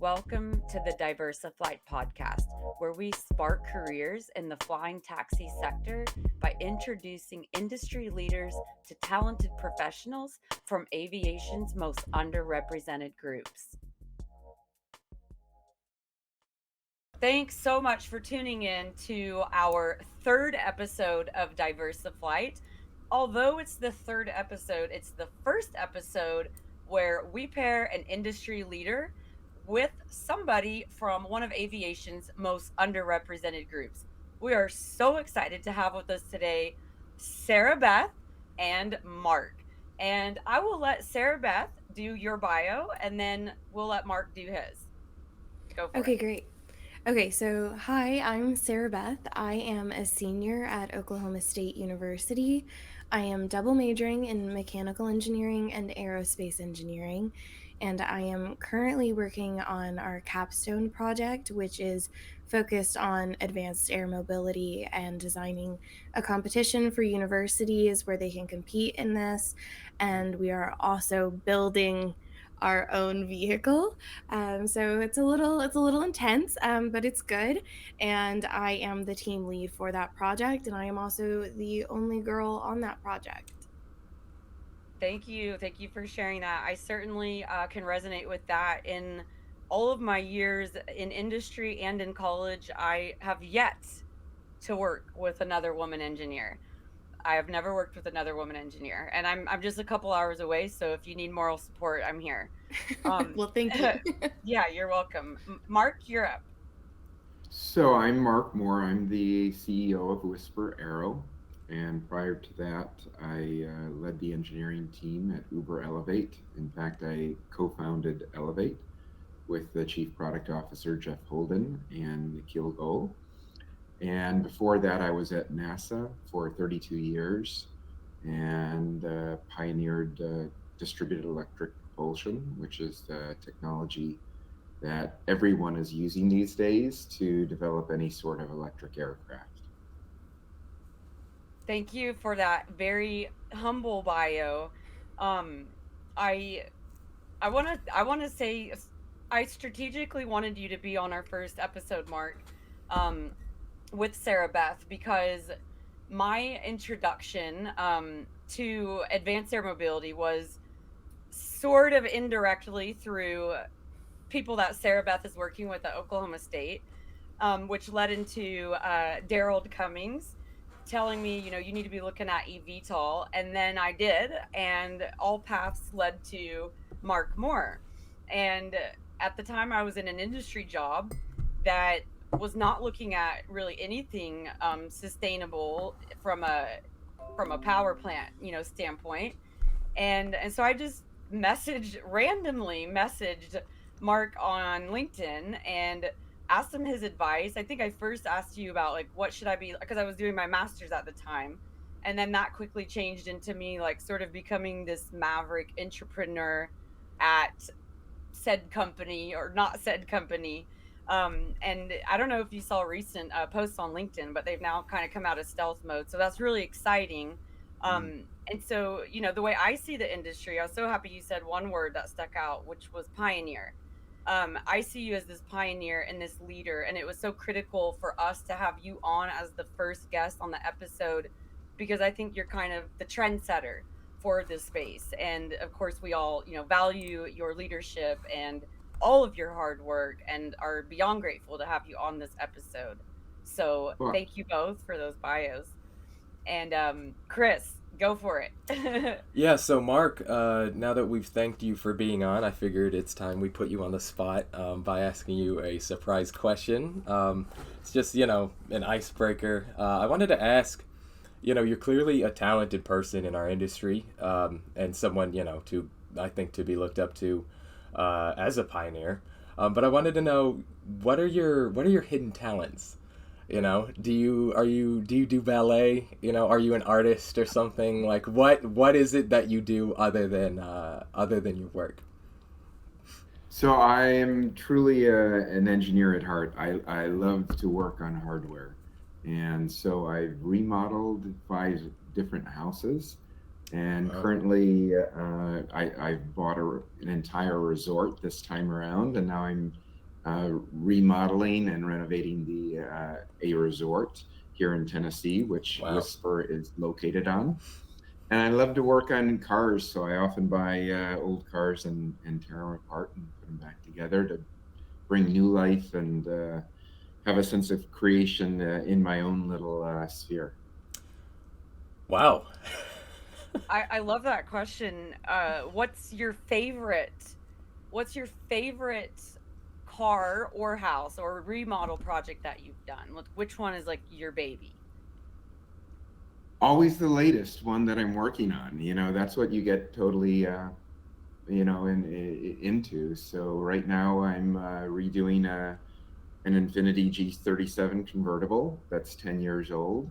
Welcome to the DiversiFlite podcast, where we spark careers in the flying taxi sector by introducing industry leaders to talented professionals from aviation's most underrepresented groups. Thanks so much for tuning in to our third episode of DiversiFlite. Although it's the third episode, it's the first episode where we pair an industry leader with somebody from one of aviation's most underrepresented groups. We are so excited to have with us today Sarah Beth and Mark. And I will let Sarah Beth do your bio and then we'll let Mark do his. Go for it. Okay, great. Okay, so hi, I'm Sarah Beth. I am a senior at Oklahoma State University. I am double majoring in mechanical engineering and aerospace engineering, and I am currently working on our capstone project, which is focused on advanced air mobility and designing a competition for universities where they can compete in this. And we are also building our own vehicle. So it's a little intense, but it's good. And I am the team lead for that project, and I am also the only girl on that project. Thank you. Thank you for sharing that. I certainly can resonate with that. In all of my years in industry and in college, I have yet to work with another woman engineer. I have never worked with another woman engineer, and I'm just a couple hours away. So if you need moral support, I'm here. Um, Well, thank you. yeah, you're welcome. Mark, you're up. So I'm Mark Moore. I'm the CEO of Whisper Aero. And prior to that, I led the engineering team at Uber Elevate. In fact, I co founded Elevate with the chief product officer, Jeff Holden, and Nikhil Goel. And before that, I was at NASA for 32 years and pioneered distributed electric propulsion, which is the technology that everyone is using these days to develop any sort of electric aircraft. Thank you for that very humble bio. Um, I I want to say I strategically wanted you to be on our first episode, Mark, um, with Sarah Beth, because my introduction to advanced air mobility was sort of indirectly through people that Sarah Beth is working with at Oklahoma State, which led into Daryl Cummings telling me, you need to be looking at eVTOL. And then I did, and all paths led to Mark Moore. And at the time, I was in an industry job that was not looking at really anything sustainable from a power plant, standpoint. And so I just randomly messaged Mark on LinkedIn and asked him his advice. I think I first asked you about like what should I be, because I was doing my masters at the time. And then that quickly changed into me like sort of becoming this maverick entrepreneur at said company or not said company. And I don't know if you saw recent posts on LinkedIn, but they've now kind of come out of stealth mode. So that's really exciting. Mm. And so, the way I see the industry, I was so happy you said one word that stuck out, which was pioneer. I see you as this pioneer and this leader, and it was so critical for us to have you on as the first guest on the episode because I think you're kind of the trendsetter for this space. And of course, we all, value your leadership and all of your hard work and are beyond grateful to have you on this episode. So Well, thank you both for those bios. And Chris, go for it. Yeah, so Mark, now that we've thanked you for being on, I figured it's time we put you on the spot by asking you a surprise question. It's just, an icebreaker. I wanted to ask, you're clearly a talented person in our industry and someone, I think, to be looked up to as a pioneer. But I wanted to know, what are your hidden talents? Do you do ballet? Are you an artist or something? Like what is it that you do other than your work? so I am truly an engineer at heart. I love to work on hardware. And so I've remodeled 5 different houses. And Wow. currently, I've bought an entire resort this time around. And now I'm remodeling and renovating the a resort here in Tennessee, which Wow. Whisper is located on. And I love to work on cars, so I often buy old cars and tear them apart and put them back together to bring new life and have a sense of creation in my own little sphere. Wow. I love that question. What's your favorite car or house or remodel project that you've done? Which one is like your baby? Always the latest one that I'm working on. That's what you get totally, into. So right now I'm redoing an Infinity G37 convertible that's 10 years old.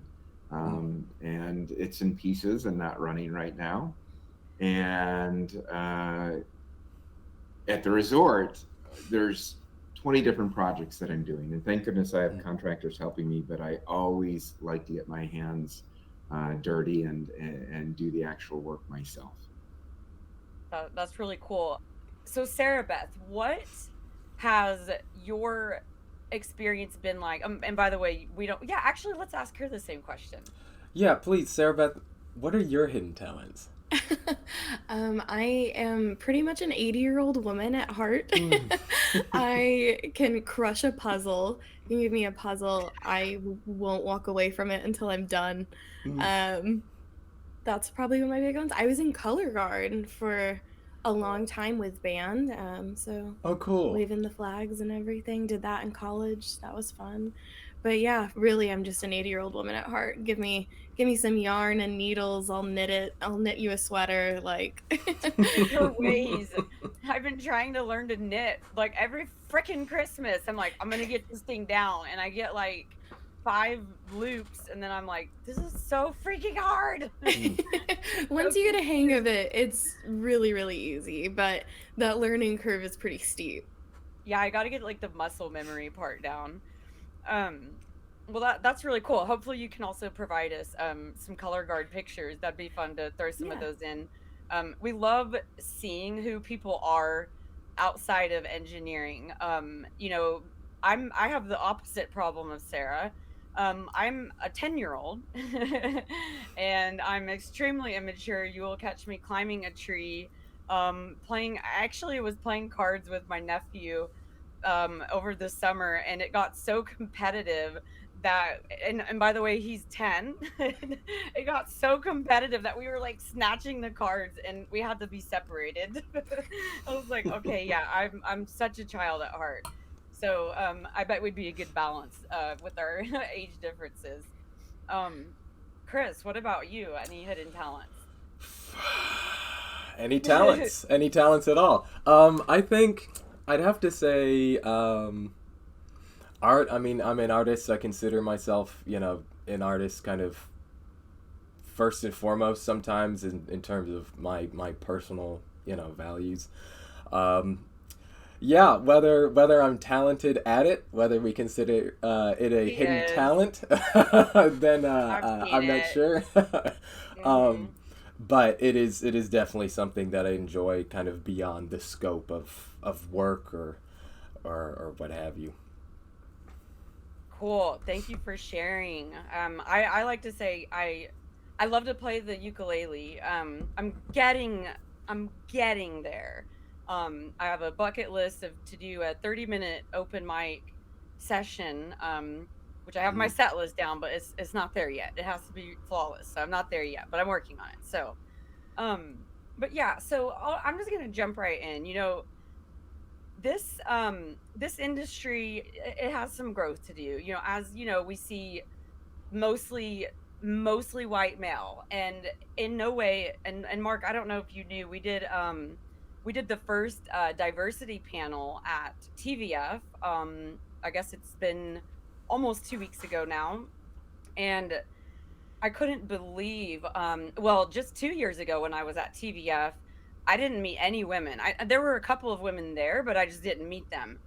And it's in pieces and not running right now. And at the resort, there's 20 different projects that I'm doing. And thank goodness I have contractors helping me, but I always like to get my hands dirty and do the actual work myself. That's really cool. So Sarah Beth, what has your experience been like? And by the way, we don't. Yeah, actually, let's ask her the same question. Yeah, please, Sarah Beth, what are your hidden talents? I am pretty much an 80-year-old woman at heart. I can crush a puzzle. You can give me a puzzle, I won't walk away from it until I'm done. That's probably one of my big ones. I was in color guard for a long time with band, so Oh, cool. waving the flags and everything. Did that in college. That was fun. But yeah, really, I'm just an 80-year-old woman at heart. Give me some yarn and needles. I'll knit it. I'll knit you a sweater. Like Your ways. I've been trying to learn to knit like every freaking Christmas. I'm like, I'm gonna get this thing down, and I get like 5 loops, and then I'm like, this is so freaking hard. Once you get a hang of it, it's really, really easy. But that learning curve is pretty steep. Yeah, I got to get like the muscle memory part down. Well, that's really cool. Hopefully, you can also provide us some color guard pictures. That'd be fun to throw some of Yeah. those in. We love seeing who people are outside of engineering. I have the opposite problem of Sarah. I'm a 10-year-old and I'm extremely immature. You will catch me climbing a tree, playing. I actually was playing cards with my nephew over the summer, and it got so competitive that and by the way, he's 10. It got so competitive that we were like snatching the cards and we had to be separated. I was like, okay, yeah, I'm such a child at heart. So I bet we'd be a good balance with our age differences. Chris, what about you? Any hidden talents? Any talents? Any talents at all? I think I'd have to say art. I mean, I'm an artist. I consider myself, an artist kind of first and foremost sometimes in terms of my personal, values. Yeah, whether I'm talented at it, whether we consider it a He hidden is. talent, then I've seen I'm not it. sure. Mhm. But it is definitely something that I enjoy, kind of beyond the scope of work or what have you. Cool. Thank you for sharing. I like to say I love to play the ukulele. I'm getting there. I have a bucket list to do a 30-minute open mic session, which I have my set list down, but it's not there yet. It has to be flawless, so I'm not there yet, but I'm working on it. So, but yeah, so I'm just gonna jump right in. This industry, it has some growth to do. As we see mostly white male, and in no way, and Mark, I don't know if you knew, we did the first diversity panel at TVF. I guess it's been almost 2 weeks ago now, and I couldn't believe. Well, just 2 years ago when I was at TVF, I didn't meet any women. There were a couple of women there, but I just didn't meet them.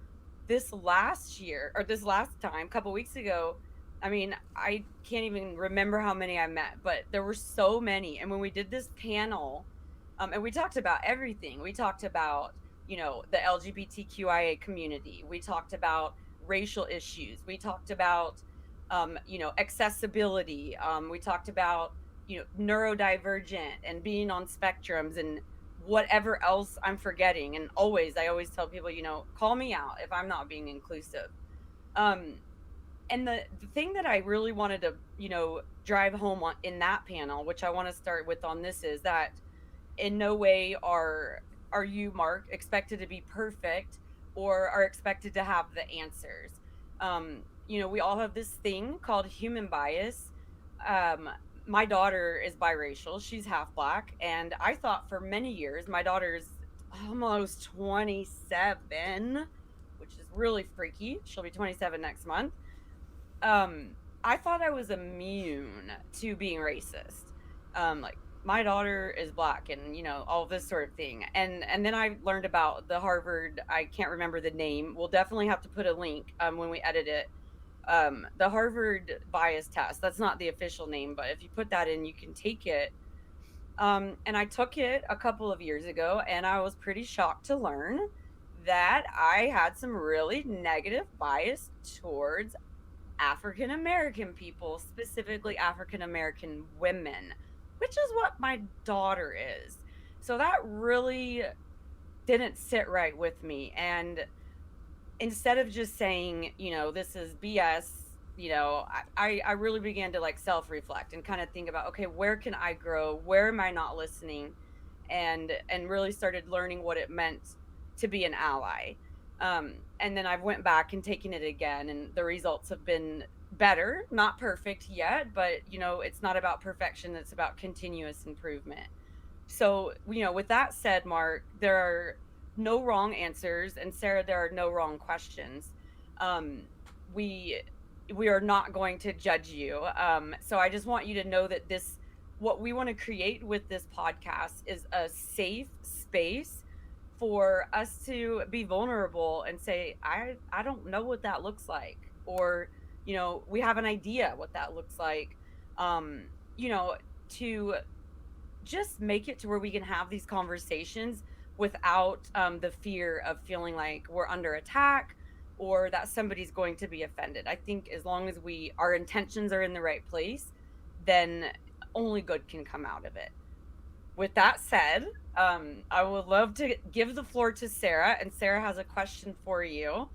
This last year, or this last time, a couple weeks ago, I mean, I can't even remember how many I met, but there were so many. And when we did this panel, and we talked about everything. We talked about the LGBTQIA community. We talked about racial issues. We talked about, accessibility. We talked about, neurodivergent and being on spectrums and whatever else I'm forgetting. And I always tell people, call me out if I'm not being inclusive. Um, and the thing that I really wanted to, drive home in that panel, which I want to start with on this, is that in no way are you, Mark, expected to be perfect or are expected to have the answers. We all have this thing called human bias. um, my daughter is biracial, she's half black, and I thought for many years, my daughter's almost 27, which is really freaky, she'll be 27 next month. I thought I was immune to being racist. Like, my daughter is black, and all this sort of thing. And then I learned about the Harvard, I can't remember the name. We'll definitely have to put a link when we edit it. The Harvard bias test. That's not the official name, but if you put that in, you can take it. And I took it a couple of years ago, and I was pretty shocked to learn that I had some really negative bias towards African American people, specifically African American women, which is what my daughter is. So that really didn't sit right with me. And instead of just saying, this is BS, I really began to like self-reflect and kind of think about, okay, where can I grow? Where am I not listening? And really started learning what it meant to be an ally. And then I went back and taken it again, and the results have been better, not perfect yet, but it's not about perfection, it's about continuous improvement. So, with that said, Mark, there are no wrong answers, and Sarah, there are no wrong questions. We we are not going to judge you. So I just want you to know that what we want to create with this podcast is a safe space for us to be vulnerable and say, I don't know what that looks like, or we have an idea what that looks like. To just make it to where we can have these conversations without the fear of feeling like we're under attack or that somebody's going to be offended. I think as long as our intentions are in the right place, then only good can come out of it. With that said, I would love to give the floor to Sarah, and Sarah has a question for you.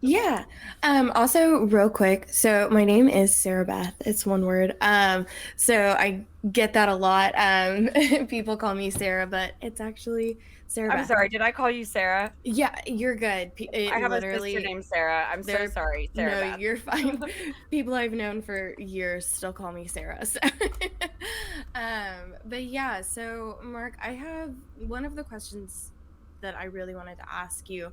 Yeah. Also, real quick, so my name is Sarah Beth. It's one word. So I get that a lot. People call me Sarah, but it's actually Sarah I'm Beth. sorry, did I call you Sarah? Yeah, you're good. I have a sister named Sarah. I'm so sorry, Sarah. No, Beth. you're fine. People I've known for years still call me Sarah. So. But yeah, so Mark, I have one of the questions that I really wanted to ask you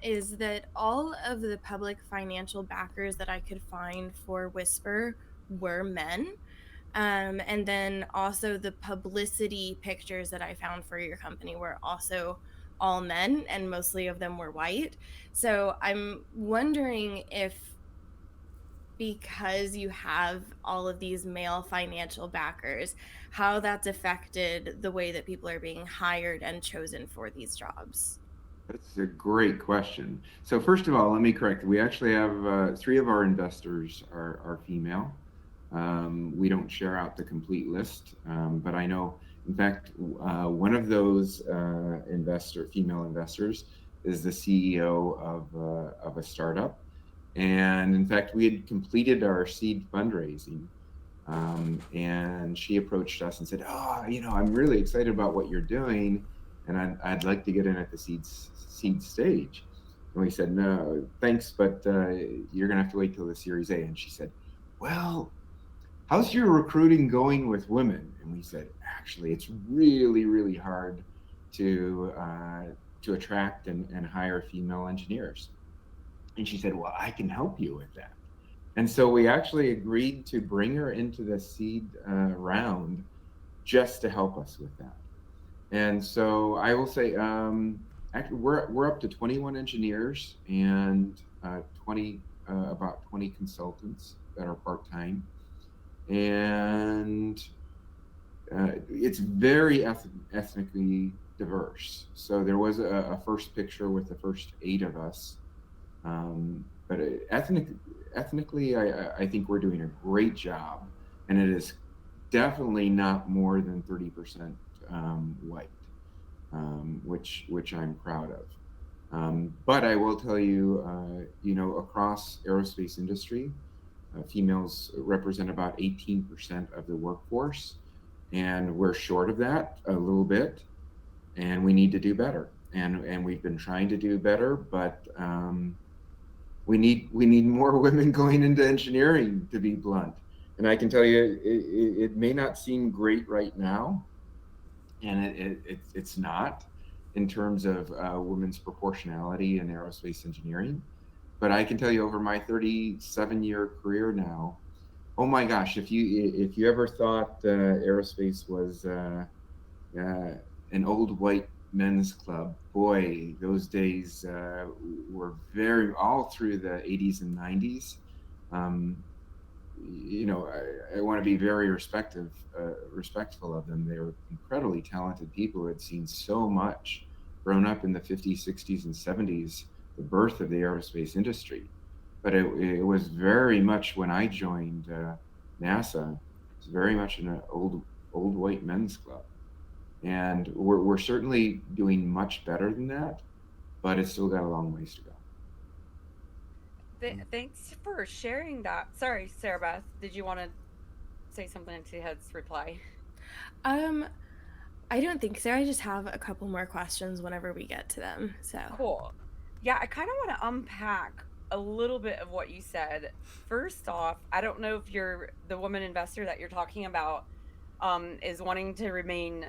is that all of the public financial backers that I could find for Whisper were men. And then also the publicity pictures that I found for your company were also all men, and mostly of them were white. So I'm wondering if, because you have all of these male financial backers, how that's affected the way that people are being hired and chosen for these jobs. That's a great question. So first of all, let me correct. We actually have 3 of our investors are female. We don't share out the complete list, but I know, in fact, one of those female investors is the CEO of a startup. And in fact, we had completed our seed fundraising, and she approached us and said, I'm really excited about what you're doing, and I'd like to get in at the seed stage. And we said, no, thanks, but you're going to have to wait till the Series A. And she said, well, how's your recruiting going with women? And we said, actually, it's really, really hard to attract and hire female engineers. And she said, well, I can help you with that. And so we actually agreed to bring her into the seed round just to help us with that. And so I will say, actually, we're up to 21 engineers and about 20 consultants that are part-time. And it's very ethnically diverse. So there was a first picture with the first 8 of us. But ethnically, I think we're doing a great job, and it is definitely not more than 30% white, which I'm proud of. But I will tell you, across aerospace industry, females represent about 18% of the workforce, and we're short of that a little bit, and we need to do better. And we've been trying to do better, but we need more women going into engineering, to be blunt. And I can tell you, it may not seem great right now, and it's not in terms of women's proportionality in aerospace engineering. But I can tell you, over my 37-year career now, oh my gosh, if you ever thought aerospace was an old white men's club, boy, those days were very all through the 80s and 90s. Um, I want to be very respectful of them. They were incredibly talented people who had seen so much, grown up in the 50s, 60s, and 70s, the birth of the aerospace industry. But it was very much, when I joined NASA, it was very much an old white men's club. And we're certainly doing much better than that, but it's still got a long ways to go. Thanks for sharing that. Sorry, Sarah Beth, did you want to say something to Head's reply? Um, I don't think so. I just have a couple more questions whenever we get to them. So Cool. Yeah, I kind of want to unpack a little bit of what you said. First off, I don't know if the woman investor that you're talking about is wanting to remain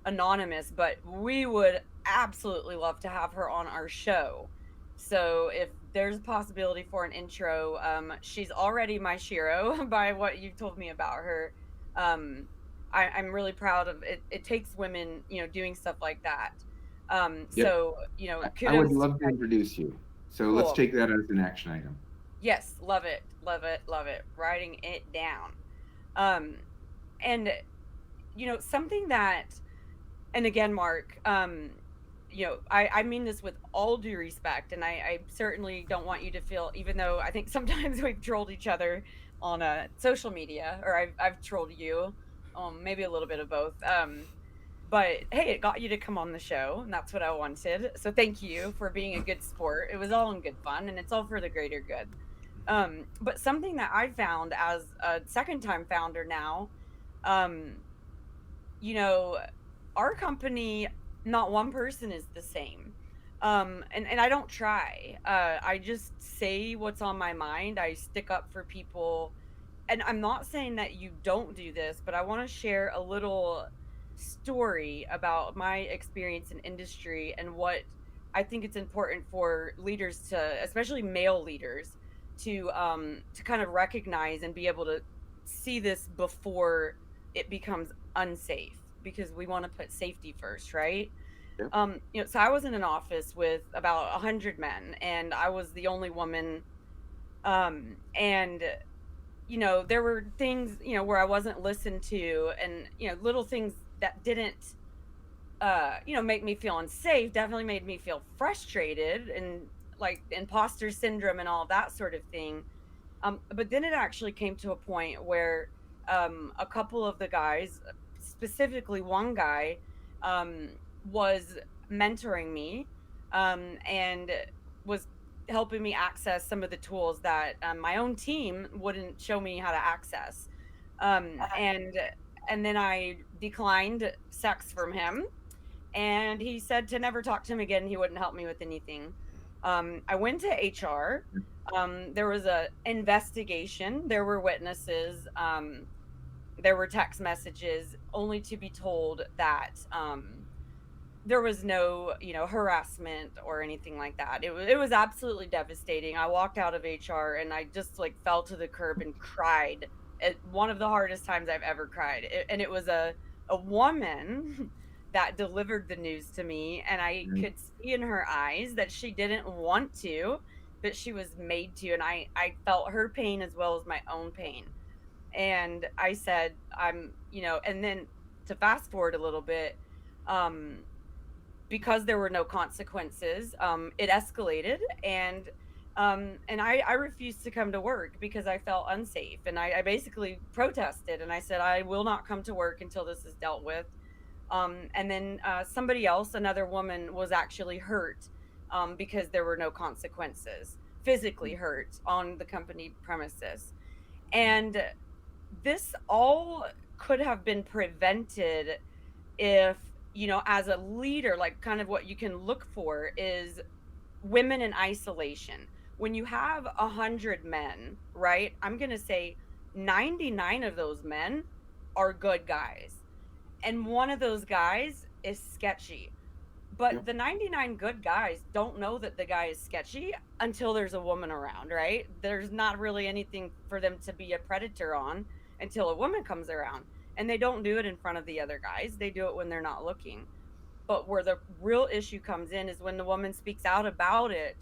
anonymous, but we would absolutely love to have her on our show. So if there's a possibility for an intro, she's already my shiro by what you've told me about her. I'm really proud of it. It takes women, doing stuff like that. Yep. So, I would kudos. love to introduce you. So let's Cool. take that as an action item. Yes, love it, love it, love it. Writing it down. Um, and something that, and again, Mark, I mean this with all due respect, and I certainly don't want you to feel, even though I think sometimes we've trolled each other on social media, or I've trolled you, maybe a little bit of both. But hey, it got you to come on the show, and that's what I wanted. So thank you for being a good sport. It was all in good fun, and it's all for the greater good. But something that I found as a second time founder now, um, you know, our company, not one person is the same. And I don't try. I just say what's on my mind. I stick up for people. And I'm not saying that you don't do this, but I want to share a little story about my experience in industry and what I think it's important for leaders to, especially male leaders, to kind of recognize and be able to see this before it becomes unsafe, because we want to put safety first, right? Yep. So I was in an office with about 100 men, and I was the only woman. And there were things, where I wasn't listened to, and little things that didn't make me feel unsafe, definitely made me feel frustrated, and like imposter syndrome and all that sort of thing. But then it actually came to a point where a couple of the guys, specifically one guy, was mentoring me, and was helping me access some of the tools that my own team wouldn't show me how to access. And then I declined sex from him, and he said to never talk to him again. He wouldn't help me with anything. I went to HR. There was a investigation. There were witnesses. There were text messages, only to be told that there was no, harassment or anything like that. It was absolutely devastating. I walked out of HR and I just like fell to the curb and cried at one of the hardest times I've ever cried. And it was a woman that delivered the news to me, and I could see in her eyes that she didn't want to, but she was made to, and I felt her pain as well as my own pain. And I said, and then to fast forward a little bit, because there were no consequences, it escalated, and I refused to come to work because I felt unsafe, and I basically protested, and I said I will not come to work until this is dealt with. And then somebody else, another woman, was actually hurt because there were no consequences, physically hurt on the company premises. And this all could have been prevented if, as a leader, like kind of what you can look for is women in isolation. When you have 100 men, right? I'm going to say 99 of those men are good guys, and one of those guys is sketchy. But Yep. the 99 good guys don't know that the guy is sketchy until there's a woman around, right? There's not really anything for them to be a predator on until a woman comes around. And they don't do it in front of the other guys, they do it when they're not looking. But where the real issue comes in is when the woman speaks out about it.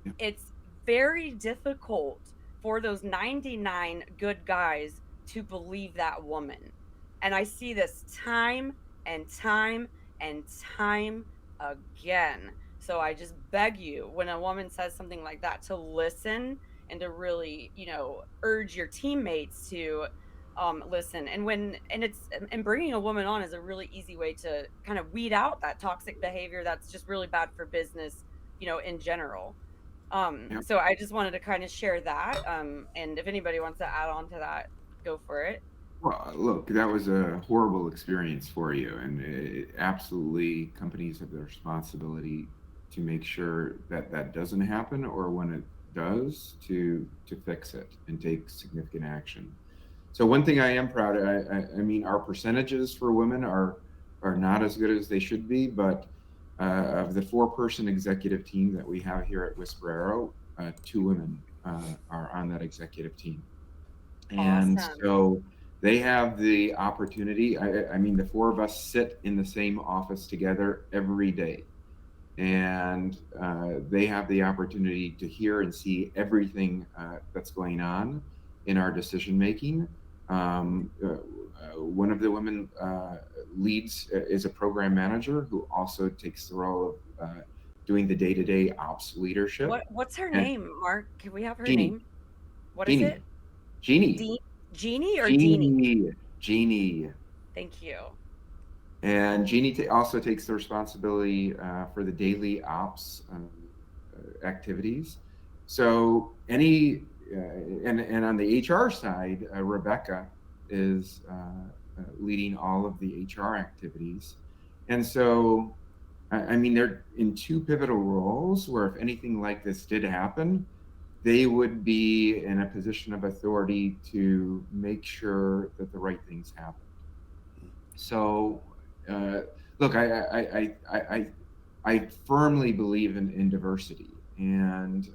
Yep. It's very difficult for those 99 good guys to believe that woman. And I see this time and time and time again. So I just beg you, when a woman says something like that, to listen and to really, urge your teammates to listen. And bringing a woman on is a really easy way to kind of weed out that toxic behavior that's just really bad for business, in general. Yep. So I just wanted to kind of share that. And if anybody wants to add on to that, go for it. Well, look, that was a horrible experience for you, and absolutely, companies have the responsibility to make sure that that doesn't happen, or when it does, to fix it and take significant action. So one thing I am proud of, I mean, our percentages for women are not as good as they should be, but of the 4-person executive team that we have here at Whisper Aero, 2 women are on that executive team. And Awesome. so they have the opportunity. I mean, the 4 of us sit in the same office together every day, and they have the opportunity to hear and see everything that's going on in our decision making. One of the women leads is a program manager who also takes the role of doing the day-to-day ops leadership. What's her And name, Mark? Can we have her Jeannie, name? What is Jeannie, it? Jeannie, De- Jeannie or Deanie? Jeannie. Thank you. And Jeannie also takes the responsibility for the daily ops activities. So and on the HR side, Rebecca is leading all of the HR activities. And so, I mean, they're in 2 pivotal roles where if anything like this did happen, they would be in a position of authority to make sure that the right things happen. So, look, I firmly believe in diversity, and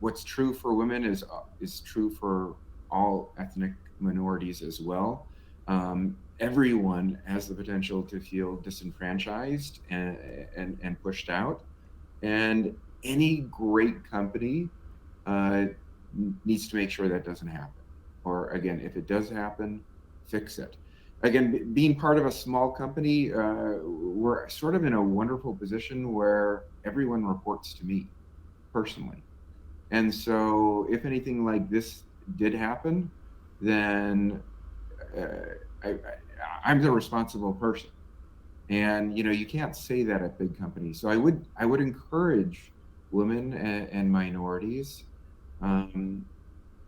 what's true for women is true for all ethnic minorities as well. Everyone has the potential to feel disenfranchised and pushed out, and any great company uh, needs to make sure that doesn't happen. Or again, if it does happen, fix it. Again, being part of a small company, we're sort of in a wonderful position where everyone reports to me personally. And so if anything like this did happen, then I'm the responsible person. And you can't say that at big companies. So I would encourage women and minorities, um,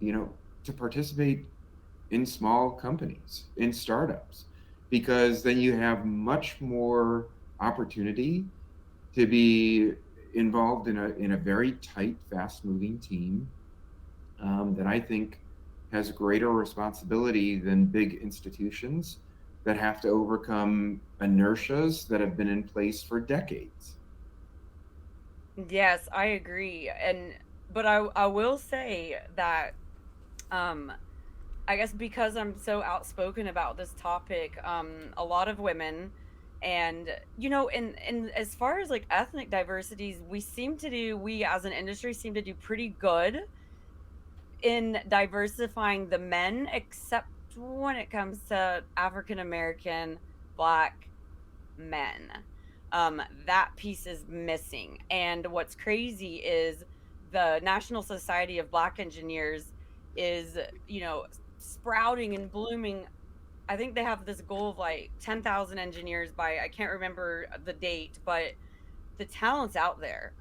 to participate in small companies, in startups, because then you have much more opportunity to be involved in a very tight, fast-moving team that I think has greater responsibility than big institutions that have to overcome inertias that have been in place for decades. Yes, I agree. But I will say that um I guess because I'm so outspoken about this topic, a lot of women, and and as far as like ethnic diversities, we as an industry seem to do pretty good in diversifying the men, except when it comes to African American, Black men. That piece is missing. And what's crazy is the National Society of Black Engineers is, sprouting and blooming. I think they have this goal of like 10,000 engineers by, I can't remember the date, but the talent's out there.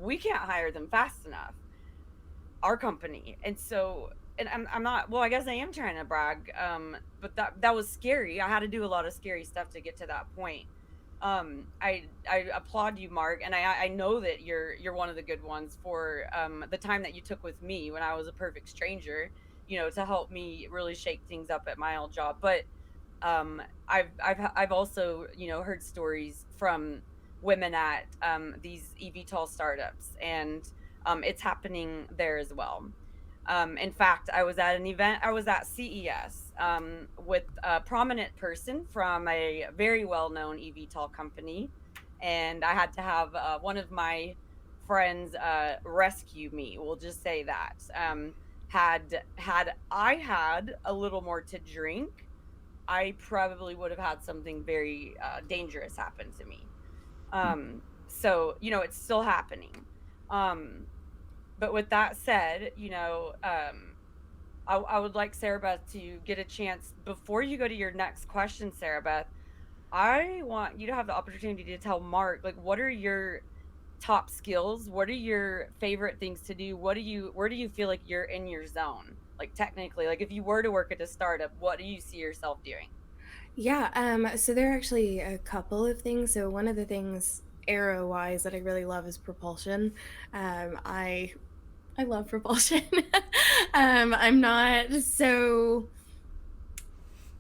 We can't hire them fast enough, our company. And so, and I'm not, well, I guess I am trying to brag. But that was scary. I had to do a lot of scary stuff to get to that point. I applaud you, Mark, and I know that you're one of the good ones for the time that you took with me when I was a perfect stranger, to help me really shake things up at my old job. But I've also, heard stories from women at these eVTOL startups, and it's happening there as well. In fact, I was at an event. I was at CES with a prominent person from a very well-known eVTOL company, and I had to have one of my friends rescue me. We'll just say that. Had I had a little more to drink, I probably would have had something very dangerous happen to me. So it's still happening. But with that said, I would like Sarah Beth to get a chance before you go to your next question, Sarah Beth. I want you to have the opportunity to tell Mark, like, what are your top skills? What are your favorite things to do? Where do you feel like you're in your zone? Like, technically, like if you were to work at a startup, what do you see yourself doing? Yeah, so there are actually a couple of things. So one of the things aero-wise that I really love is propulsion. I love propulsion. I'm not so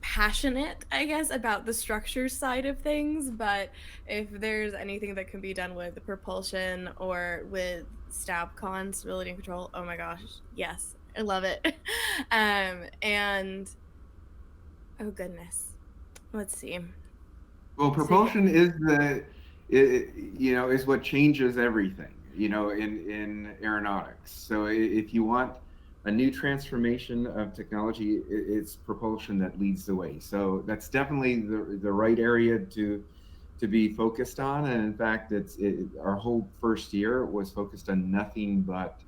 passionate, I guess, about the structure side of things, but if there's anything that can be done with the propulsion or with stabcon, stability and control, oh my gosh, yes, I love it. And oh goodness, let's see. Well, So propulsion is is what changes everything, in aeronautics. So if you want a new transformation of technology, it's propulsion that leads the way. So that's definitely the right area to be focused on. And in fact, our whole first year was focused on nothing but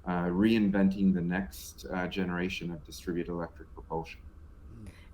reinventing the next generation of distributed electric propulsion.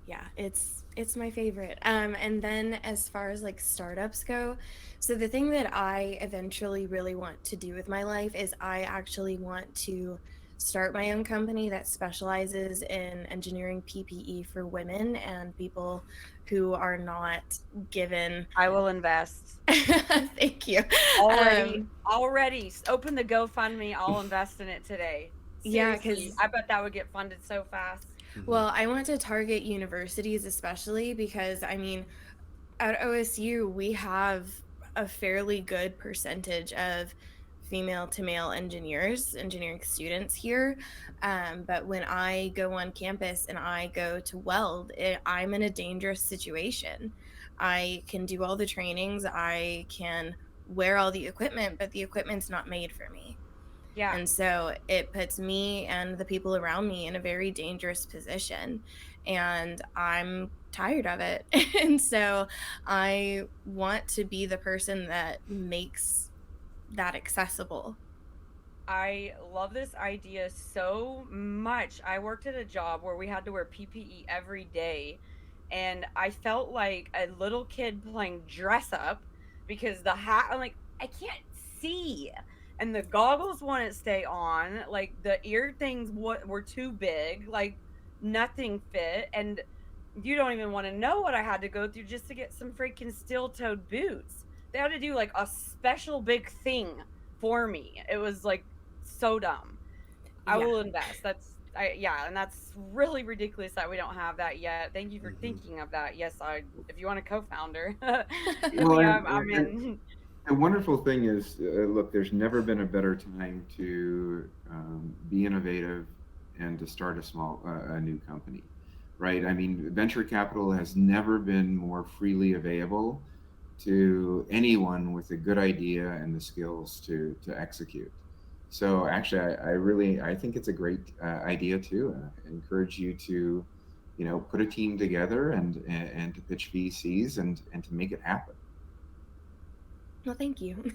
yeah, it's my favorite. And then as far as like startups go, so the thing that I eventually really want to do with my life is I actually want to start my own company that specializes in engineering PPE for women and people who are not given. I will invest. Thank you. Already open the GoFundMe. I'll invest in it today. Yeah, Seriously, because I bet that would get funded so fast. well, I want to target universities especially because I mean, at OSU, we have a fairly good percentage of female to male engineering students here. But when I go on campus and I go to weld, I'm in a dangerous situation. I can do all the trainings, I can wear all the equipment, but the equipment's not made for me. Yeah. And so it puts me and the people around me in a very dangerous position. And I'm tired of it. And so I want to be the person that makes that accessible. I love this idea so much. I worked at a job where we had to wear PPE every day, and I felt like a little kid playing dress up because the hat, I'm like, I can't see. And the goggles wouldn't stay on. Like the ear things were too big. Like nothing fit. And you don't even want to know what I had to go through just to get some freaking steel-toed boots. They had to do like a special big thing for me. It was like so dumb. I Yeah. will invest. And that's really ridiculous that we don't have that yet. Thank you for thinking of that. Yes, if you want a co-founder, Well, I'm in. the wonderful thing is, look, there's never been a better time to be innovative and to start a new company, right? I mean, venture capital has never been more freely available to anyone with a good idea and the skills to execute. So actually, I think it's a great idea too. I encourage you to, put a team together and to pitch VCs and to make it happen. Well, thank you.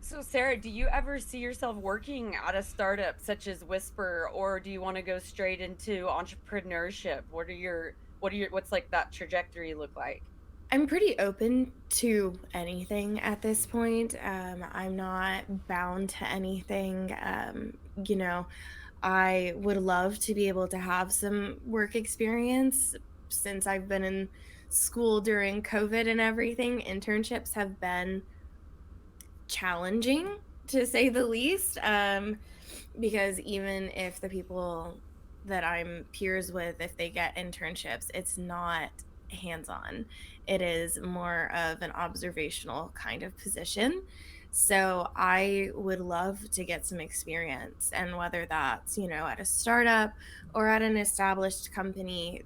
So, Sarah, do you ever see yourself working at a startup such as Whisper, or do you want to go straight into entrepreneurship? What's like that trajectory look like? I'm pretty open to anything at this point. I'm not bound to anything. You know, I would love to be able to have some work experience since I've been in school during COVID and everything. Internships have been challenging to say the least, because even if the people that I'm peers with, if they get internships, it's not hands-on. It is more of an observational kind of position. So I would love to get some experience, and whether that's, at a startup or at an established company,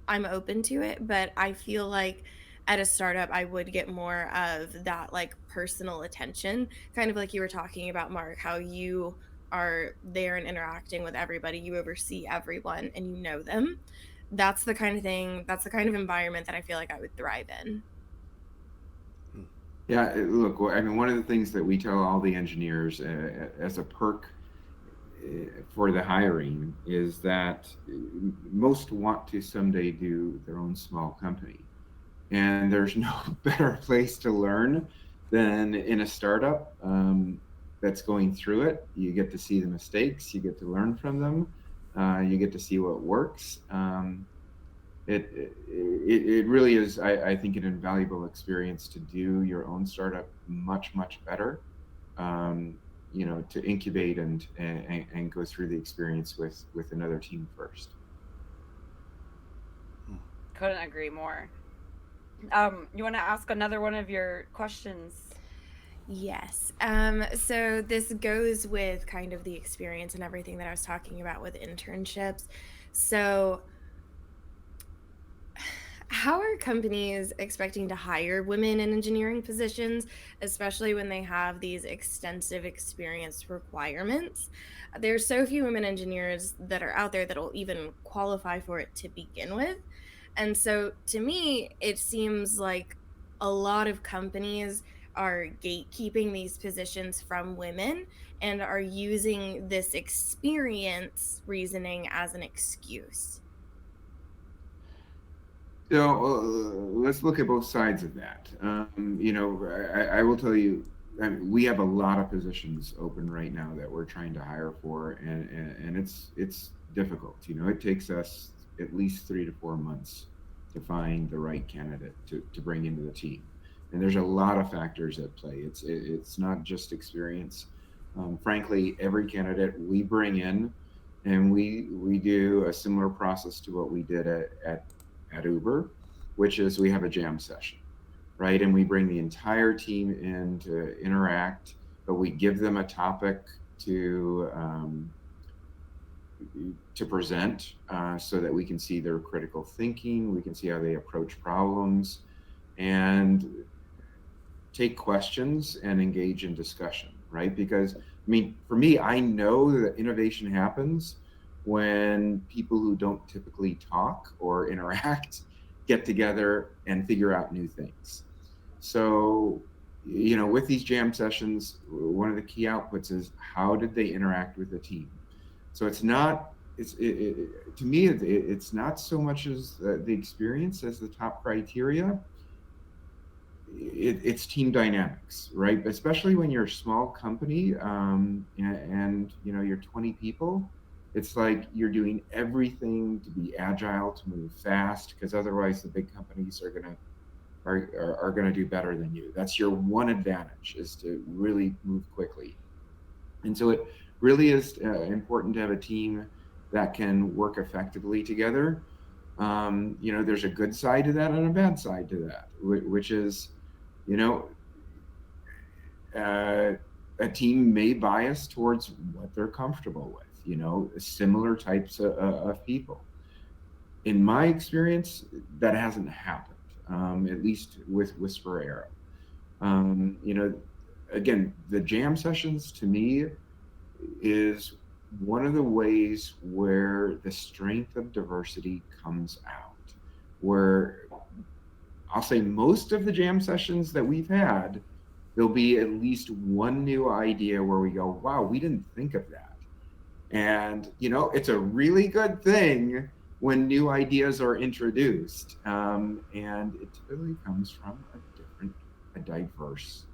I'm open to it, but I feel like at a startup, I would get more of that like personal attention, kind of like you were talking about, Mark, how you are there and interacting with everybody, you oversee everyone and you know them. That's the kind of thing, that's the kind of environment that I feel like I would thrive in. Yeah, look, I mean, one of the things that we tell all the engineers as a perk for the hiring is that most want to someday do their own small company. And there's no better place to learn than in a startup that's going through it. You get to see the mistakes, you get to learn from them, you get to see what works. It really is, I think, an invaluable experience to do your own startup much, much better. To incubate and go through the experience with another team first. Couldn't agree more. You want to ask another one of your questions? Yes. So this goes with kind of the experience and everything that I was talking about with internships. So how are companies expecting to hire women in engineering positions, especially when they have these extensive experience requirements? There's so few women engineers that are out there that will even qualify for it to begin with. And so to me, it seems like a lot of companies are gatekeeping these positions from women and are using this experience reasoning as an excuse. So let's look at both sides of that. I will tell you, I mean, we have a lot of positions open right now that we're trying to hire for, and it's difficult. It takes us at least 3 to 4 months to find the right candidate to bring into the team. And there's a lot of factors at play. It's not just experience. Frankly, every candidate we bring in, and we do a similar process to what we did at Uber, which is we have a jam session, right? And we bring the entire team in to interact, but we give them a topic to present so that we can see their critical thinking, we can see how they approach problems, and take questions and engage in discussion, right? Because, I mean, for me, I know that innovation happens when people who don't typically talk or interact get together and figure out new things. So, with these jam sessions, one of the key outputs is how did they interact with the team? So to me, it's not so much as the experience as the top criteria. It's team dynamics, right? Especially when you're a small company and you're 20 people. It's like you're doing everything to be agile, to move fast, because otherwise the big companies are gonna do better than you. That's your one advantage, is to really move quickly. And so it really is important to have a team that can work effectively together. There's a good side to that and a bad side to that, which is, a team may bias towards what they're comfortable with. Similar types of people. In my experience, that hasn't happened, at least with Whisper Aero. Again, the jam sessions to me is one of the ways where the strength of diversity comes out, where I'll say most of the jam sessions that we've had, there'll be at least one new idea where we go, wow, we didn't think of that. And, it's a really good thing when new ideas are introduced. And it typically comes from a diverse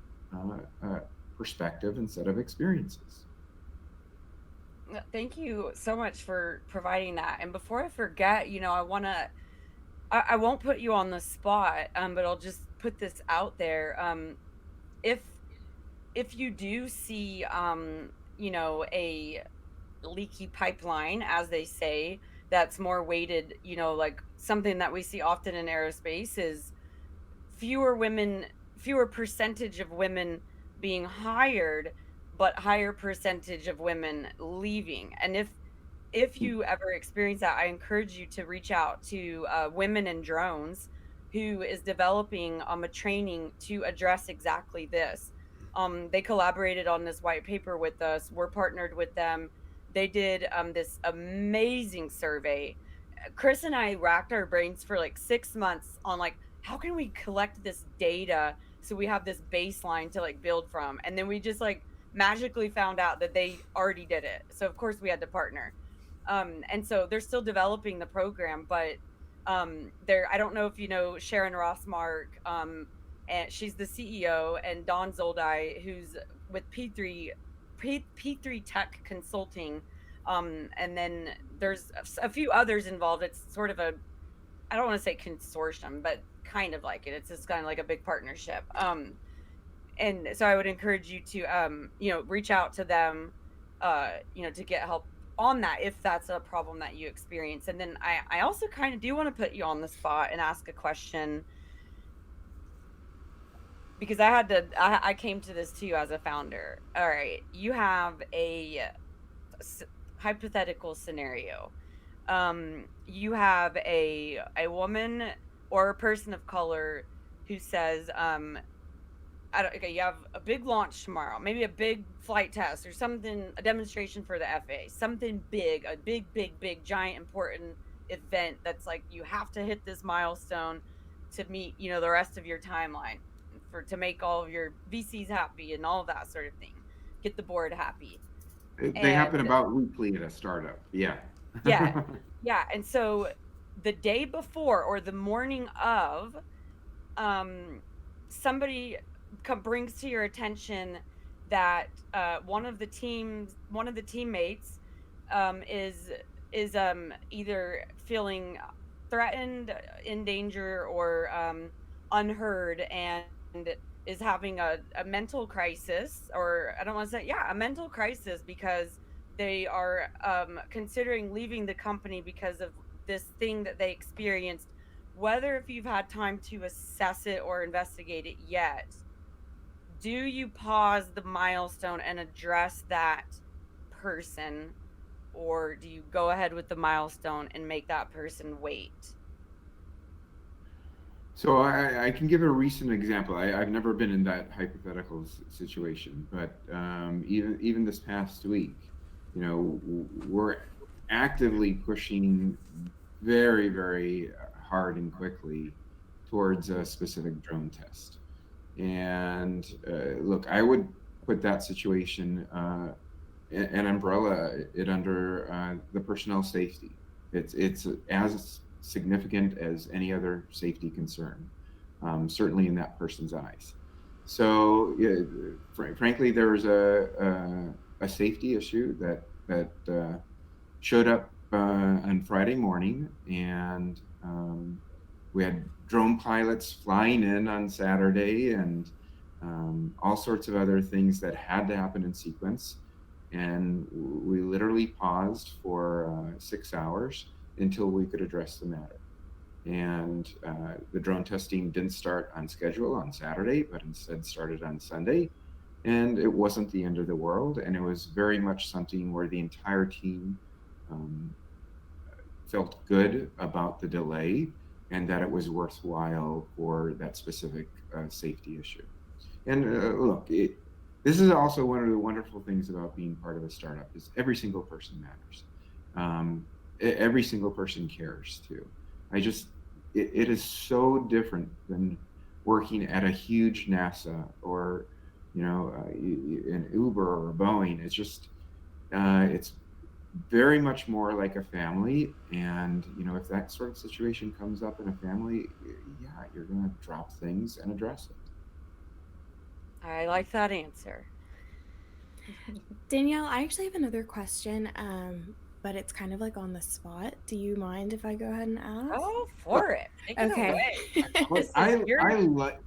perspective and set of experiences. Thank you so much for providing that. And before I forget, I won't put you on the spot, but I'll just put this out there. If if you do see, a leaky pipeline, as they say, that's more weighted, like something that we see often in aerospace is fewer women, fewer percentage of women being hired, but higher percentage of women leaving. And if you ever experience that, I encourage you to reach out to Women in Drones, who is developing a training to address exactly this. They collaborated on this white paper with us. We're partnered with them. They did this amazing survey. Chris and I racked our brains for like 6 months on like how can we collect this data so we have this baseline to like build from, and then we just like magically found out that they already did it. So of course we had to partner. And so they're still developing the program, but there, I don't know if you know Sharon Rossmark, and she's the CEO, and Don Zoldi, who's with P3 Tech Consulting, and then there's a few others involved. It's sort of a, I don't want to say consortium, but kind of like it. It's just kind of like a big partnership. And so I would encourage you to reach out to them, to get help on that if that's a problem that you experience. And then I also kind of do want to put you on the spot and ask a question, because I came to this too as a founder. All right, you have a hypothetical scenario. You have a woman or a person of color who says, okay, you have a big launch tomorrow, maybe a big flight test or something, a demonstration for the FAA, something big, a big, giant, important event that's like you have to hit this milestone to meet, the rest of your timeline to make all of your VCs happy and all of that sort of thing, get the board happy. They happen about weekly at a startup. Yeah. Yeah. Yeah. And so the day before or the morning of, somebody brings to your attention that one of the teammates is either feeling threatened, in danger, or unheard, and is having a mental crisis, or I don't want to say, a mental crisis, because they are considering leaving the company because of this thing that they experienced. Whether if you've had time to assess it or investigate it yet, do you pause the milestone and address that person, or do you go ahead with the milestone and make that person wait? So I can give a recent example. I've never been in that hypothetical situation, but even this past week, we're actively pushing very, very hard and quickly towards a specific drone test. And look, I would put that situation, an umbrella it under the personnel safety. It's as significant as any other safety concern, certainly in that person's eyes. So, frankly, there was a safety issue that showed up on Friday morning, and we had drone pilots flying in on Saturday, and all sorts of other things that had to happen in sequence. And we literally paused for 6 hours until we could address the matter. And the drone testing didn't start on schedule on Saturday, but instead started on Sunday. And it wasn't the end of the world. And it was very much something where the entire team felt good about the delay, and that it was worthwhile for that specific safety issue. And look, this is also one of the wonderful things about being part of a startup is every single person matters. Every single person cares too. It is so different than working at a huge NASA or, an Uber or a Boeing. It's very much more like a family. And, if that sort of situation comes up in a family, yeah, you're going to drop things and address it. I like that answer. Danielle, I actually have another question, but it's kind of like on the spot. Do you mind if I go ahead and ask? Go for it. Take it Okay. away. Look, This is your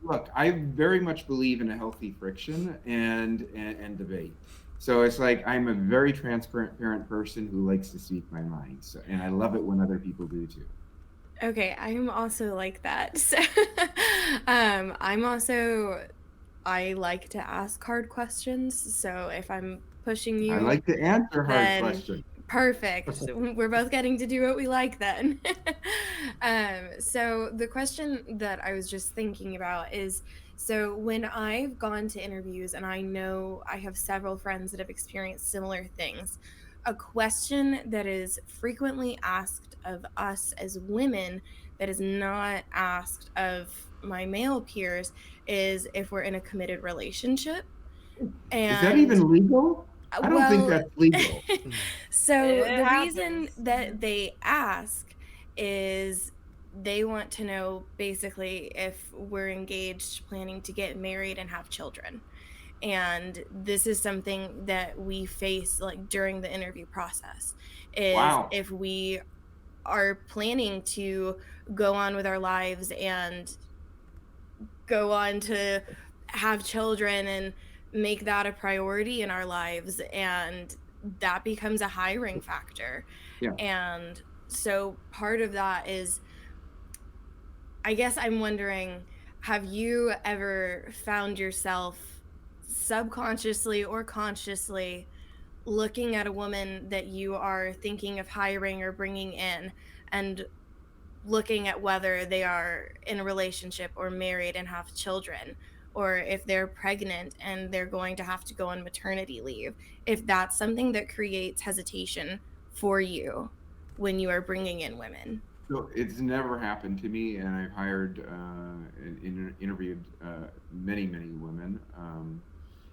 look, I very much believe in a healthy friction and debate. So it's like I'm a very transparent person who likes to speak my mind. So, and I love it when other people do too. Okay, I'm also like that. So, I like to ask hard questions. So if I'm pushing you, I like to answer hard then questions. perfect. We're both getting to do what we like then. So the question that I was just thinking about is, so when I've gone to interviews, and I know I have several friends that have experienced similar things, a question that is frequently asked of us as women that is not asked of my male peers is if we're in a committed relationship. Is that even legal? I don't think Well, that's legal. so It the reason happens. that they ask is they want to know basically if we're engaged, planning to get married and have children. And this is something that we face like during the interview process, is Wow. if we are planning to go on with our lives and go on to have children and make that a priority in our lives, and that becomes a hiring factor. Yeah. And so part of that is, I guess I'm wondering, have you ever found yourself subconsciously or consciously looking at a woman that you are thinking of hiring or bringing in and looking at whether they are in a relationship or married and have children, or if they're pregnant and they're going to have to go on maternity leave, if that's something that creates hesitation for you when you are bringing in women? So it's never happened to me, and I've hired and interviewed many women.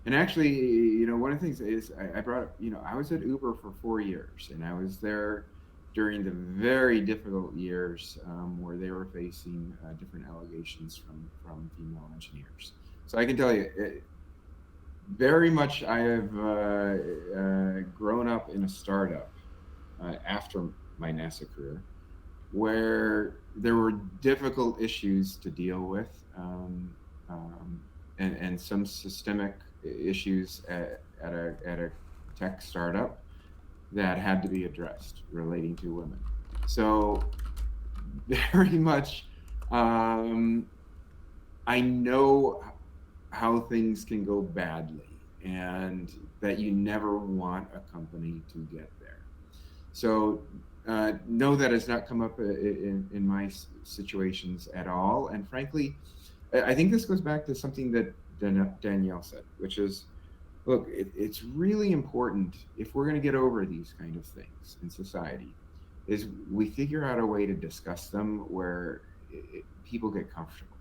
And actually, one of the things is I brought up, I was at Uber for 4 years, and I was there during the very difficult years where they were facing different allegations from female engineers. So I can tell you, very much I have grown up in a startup after my NASA career, where there were difficult issues to deal with, and some systemic issues at a tech startup that had to be addressed relating to women. So very much, I know how things can go badly, and that you never want a company to get there. So no, that has not come up in my situations at all. And frankly, I think this goes back to something that Danielle said, which is, look, it's really important, if we're going to get over these kind of things in society, is we figure out a way to discuss them where people get comfortable,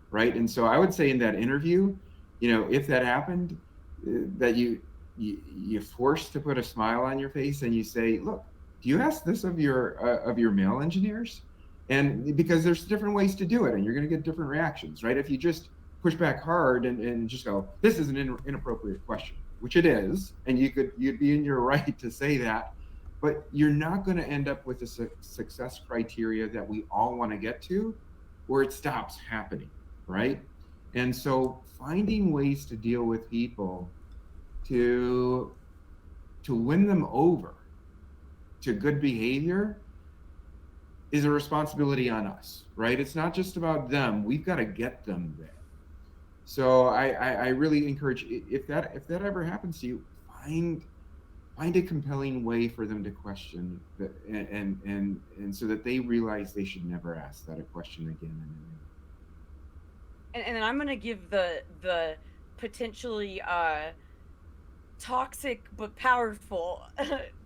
right? And so I would say in that interview, if that happened, that you're forced to put a smile on your face and you say, look, do you ask this of your male engineers? And because there's different ways to do it, and you're going to get different reactions, right? If you just push back hard and just go, this is an inappropriate question, which it is, and you'd be in your right to say that, but you're not going to end up with a success criteria that we all want to get to, where it stops happening, right? And so finding ways to deal with people to win them over to good behavior is a responsibility on us, right? It's not just about them. We've got to get them there. So I really encourage, if that ever happens to you, find a compelling way for them to question that, and so that they realize they should never ask that a question again. And I'm going to give the potentially toxic but powerful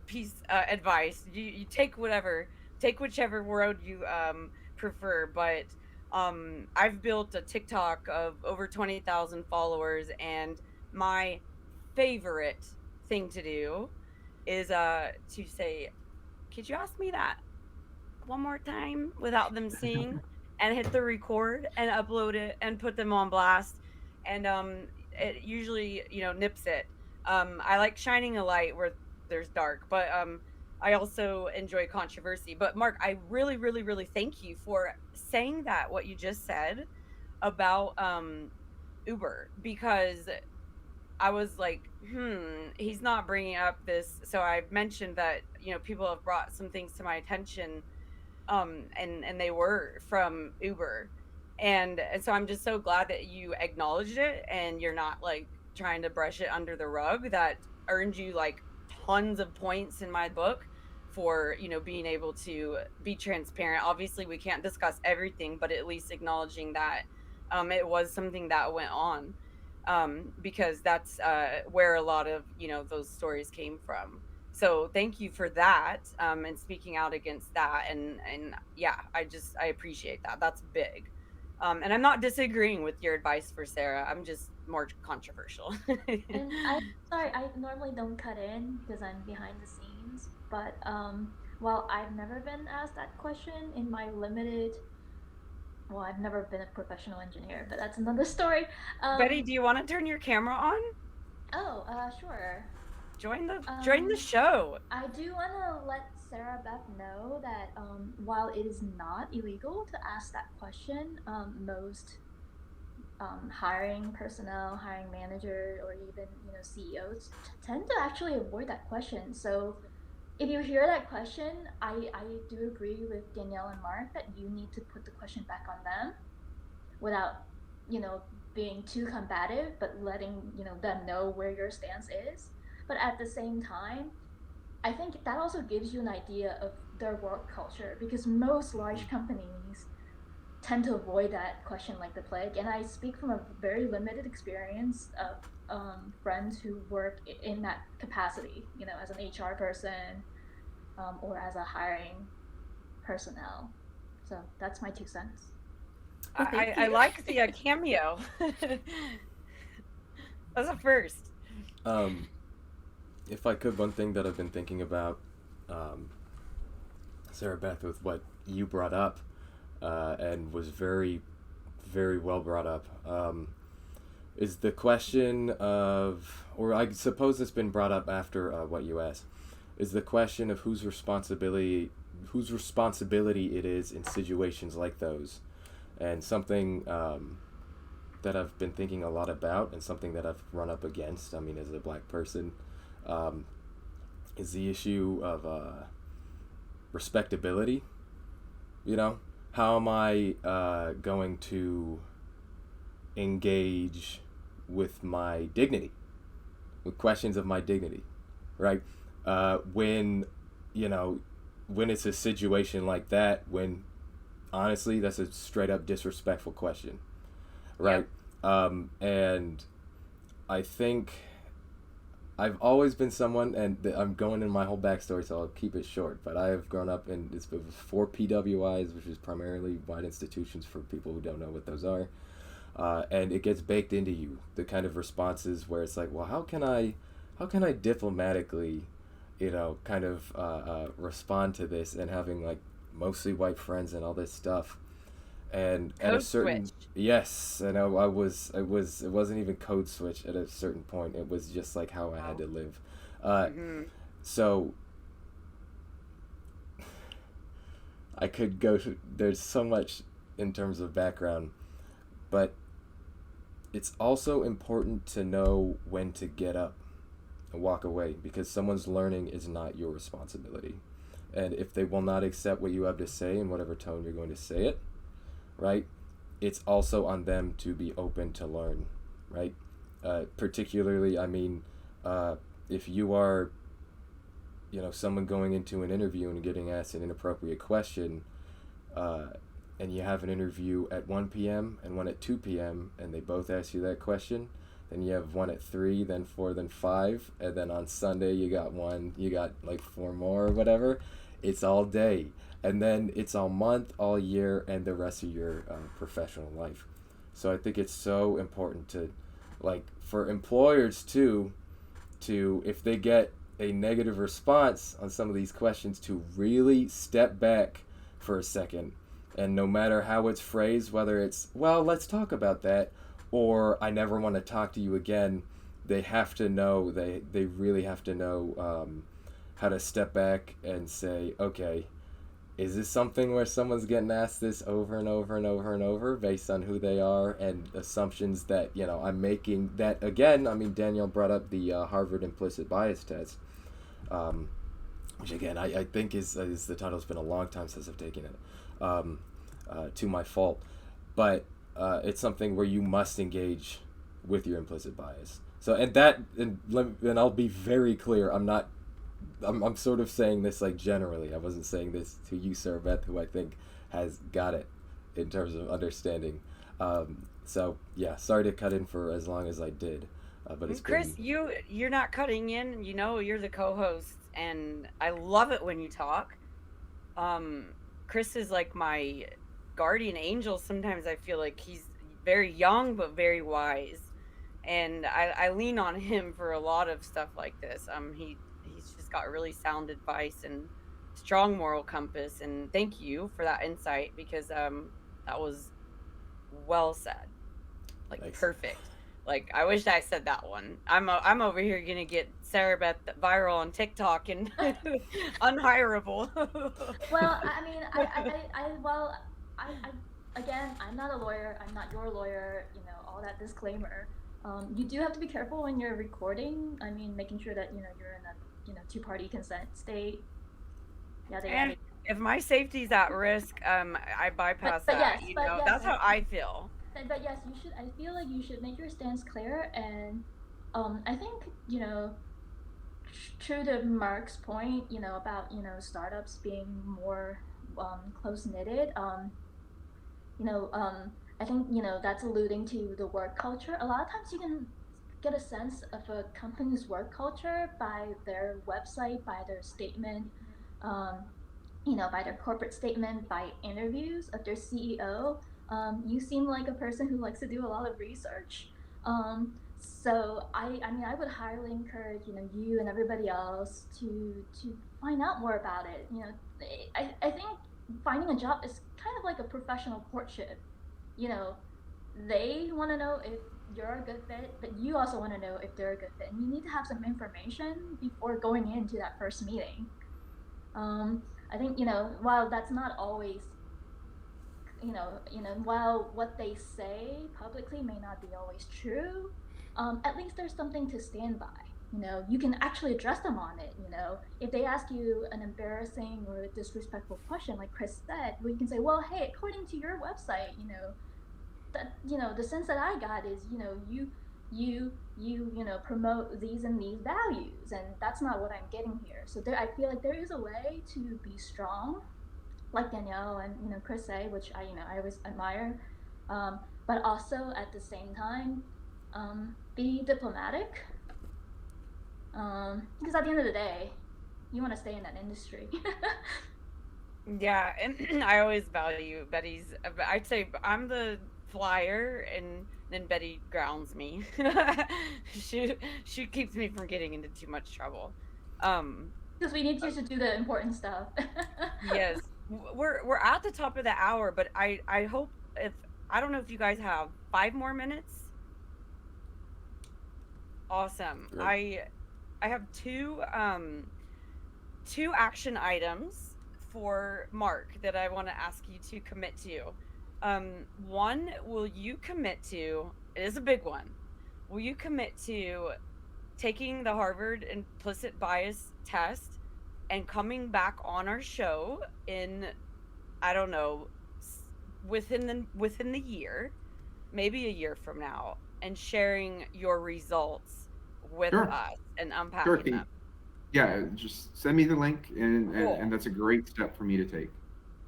piece advice. You take whichever road you prefer, but I've built a TikTok of over 20,000 followers, and my favorite thing to do is to say, "Could you ask me that one more time?" without them seeing, and hit the record and upload it and put them on blast. And it usually, nips it. I like shining a light where there's dark, but I also enjoy controversy. But Mark, I really, really, really thank you for saying that, what you just said about Uber, because I was like, he's not bringing up this. So I've mentioned that, people have brought some things to my attention, and they were from Uber. And so I'm just so glad that you acknowledged it, and you're not like trying to brush it under the rug. That earned you like tons of points in my book for, being able to be transparent. Obviously, we can't discuss everything, but at least acknowledging that it was something that went on, because that's where a lot of, those stories came from. So thank you for that, and speaking out against that. And yeah, I appreciate that. That's big. And I'm not disagreeing with your advice for Sarah. I'm just more controversial. And I sorry, I normally don't cut in because I'm behind the scenes, but well, I've never been asked that question in my limited. Well, I've never been a professional engineer, but that's another story. Betty, Um, do you want to turn your camera on? oh, sure. Join the Um, show. I do want to let Sarah Beth know that while it is not illegal to ask that question, most hiring personnel, hiring manager, or even CEOs tend to actually avoid that question. So if you hear that question, I do agree with Danielle and Mark that you need to put the question back on them without you know being too combative, but letting them know where your stance is. But at the same time, I think that also gives you an idea of their work culture because most large companies tend to avoid that question like the plague. And I speak from a very limited experience of friends who work in that capacity, as an HR person, or as a hiring personnel. So that's my 2 cents. Well, thank I you. like the cameo. That's a first. Um, if I could, one thing that I've been thinking about, um, Sarah Beth, with what you brought up, and was very, very well brought up, is the question of, or I suppose it's been brought up after what you asked, is the question of whose responsibility it is in situations like those, and something that I've been thinking a lot about, and something that I've run up against. I mean, as a black person, um, is the issue of respectability. How am I going to engage with my dignity, with questions of my dignity, right? When when it's a situation like that, when honestly that's a straight up disrespectful question, right? And I think I've always been someone, and I'm going in my whole backstory, so I'll keep it short. But I have grown up in it was 4 PWIs, which is primarily white institutions for people who don't know what those are, and it gets baked into you, the kind of responses where it's like, well, how can I diplomatically, kind of respond to this, and having like mostly white friends and all this stuff. And at a Code certain, switch. yes, and it wasn't even code switch at a certain point. It was just like how I had Wow. to live. Uh, Hmm. so I could go there's so much in terms of background, but it's also important to know when to get up and walk away, because someone's learning is not your responsibility. And if they will not accept what you have to say in whatever tone you're going to say it, right? It's also on them to be open to learn, right? Particularly, I mean, if you are, someone going into an interview and getting asked an inappropriate question, and you have an interview at 1 p.m. and one at 2 p.m., and they both ask you that question, then you have one at 3, then 4, then 5, and then on Sunday you got one, you got like 4 more or whatever. It's all day, and then it's all month, all year, and the rest of your professional life. So I think it's so important to, like, for employers too, to, if they get a negative response on some of these questions, to really step back for a second, and no matter how it's phrased, whether it's, well, let's talk about that, or I never want to talk to you again, they have to know, they really have to know how to step back and say, okay, is this something where someone's getting asked this over and over and over and over based on who they are and assumptions that, I'm making? That, again, I mean, Danielle brought up the Harvard implicit bias test, which again I think is the title. It's been a long time since I've taken it, to my fault, but it's something where you must engage with your implicit bias. So, and I'll be very clear, I'm sort of saying this like generally. I wasn't saying this to you, Sarah Beth, who I think has got it in terms of understanding. So yeah, sorry to cut in for as long as I did, but it's Chris, been... you're not cutting in. You're the co-host, and I love it when you talk. Chris is like my guardian angel. Sometimes I feel like he's very young but very wise, and I lean on him for a lot of stuff like this. He's just got really sound advice and strong moral compass, and thank you for that insight, because that was well said. Like, Thanks. perfect. Like, I wish I said that one. I'm over here gonna get Sarah Beth viral on TikTok and unhireable. Well, I mean, again, I'm not a lawyer. I'm not your lawyer. All that disclaimer. You do have to be careful when you're recording. I mean, making sure that you're in a two-party consent state. And if my safety's at risk, I bypass but that. yes, That's how I feel. But yes, you should. I feel like you should make your stance clear, and I think true to Mark's point, about startups being more close knitted. I think that's alluding to the work culture. A lot of times you can get a sense of a company's work culture by their website, by their statement, by their corporate statement, by interviews of their CEO. You seem like a person who likes to do a lot of research. So I mean, I would highly encourage you and everybody else to find out more about it. I think finding a job is kind of like a professional courtship. They want to know if you're a good fit, but you also want to know if they're a good fit, and you need to have some information before going into that first meeting. I think while that's not always while what they say publicly may not be always true, at least there's something to stand by. You can actually address them on it. If they ask you an embarrassing or disrespectful question, like Chris said, we can say, well, hey, according to your website, that the sense that I got is you promote these and these values, and that's not what I'm getting here. So I feel like there is a way to be strong, like Danielle and Chris say, which I always admire, but also at the same time be diplomatic, because at the end of the day, you want to stay in that industry. Yeah, and I always value Betty's. I'd say I'm the flyer, and then Betty grounds me. She keeps me from getting into too much trouble. Because we need you to do the important stuff. Yes, we're at the top of the hour, but I hope, I don't know if you guys have 5 more minutes. Awesome. Great. I have two action items for Mark that I want to ask you to commit to. One, will you commit to, it is a big one, will you commit to taking the Harvard implicit bias test and coming back on our show in, I don't know, within the year, maybe a year from now, and sharing your results with Sure. us and unpacking Sure. them? Yeah, just send me the link, and, Cool. and that's a great step for me to take.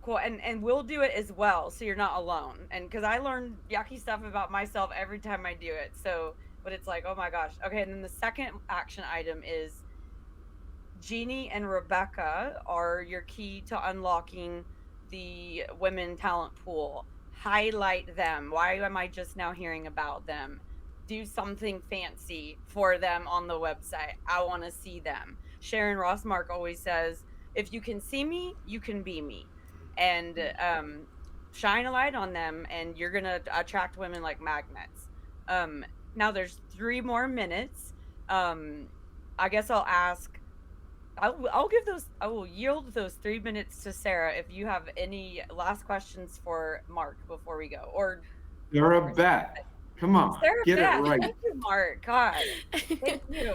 Cool, and we'll do it as well, so you're not alone. And because I learn yucky stuff about myself every time I do it, so but it's like, oh my gosh. Okay, and then the second action item is Jeannie and Rebecca are your key to unlocking the women talent pool. Highlight them. Why am I just now hearing about them? Do something fancy for them on the website. I want to see them. Sharon Rossmark always says, if you can see me, you can be me. And shine a light on them, and you're going to attract women like magnets. Now there's 3 more minutes. I guess I'll ask, I will yield those 3 minutes to Sarah if you have any last questions for Mark before we go. Or Sarah Beth, come on, Sarah get Beth, it right. thank you, Mark. God, thank you.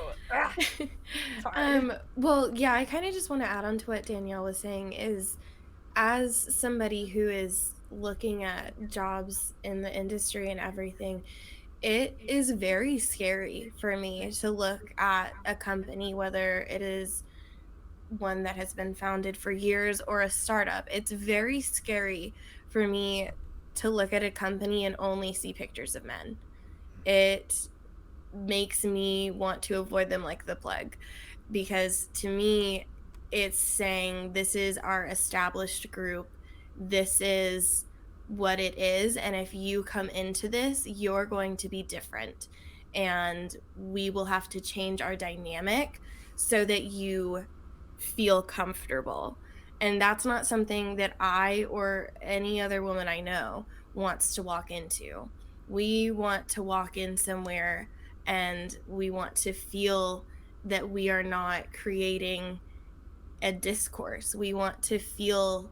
Sorry. Well, yeah, I kind of just want to add on to what Danielle was saying is, as somebody who is looking at jobs in the industry and everything, it is very scary for me to look at a company, whether it is one that has been founded for years or a startup. It's very scary for me to look at a company and only see pictures of men. It makes me want to avoid them like the plague, because to me, it's saying this is our established group. This is what it is. And if you come into this, you're going to be different. And we will have to change our dynamic so that you feel comfortable. And that's not something that I or any other woman I know wants to walk into. We want to walk in somewhere and we want to feel that we are not creating a discourse. We want to feel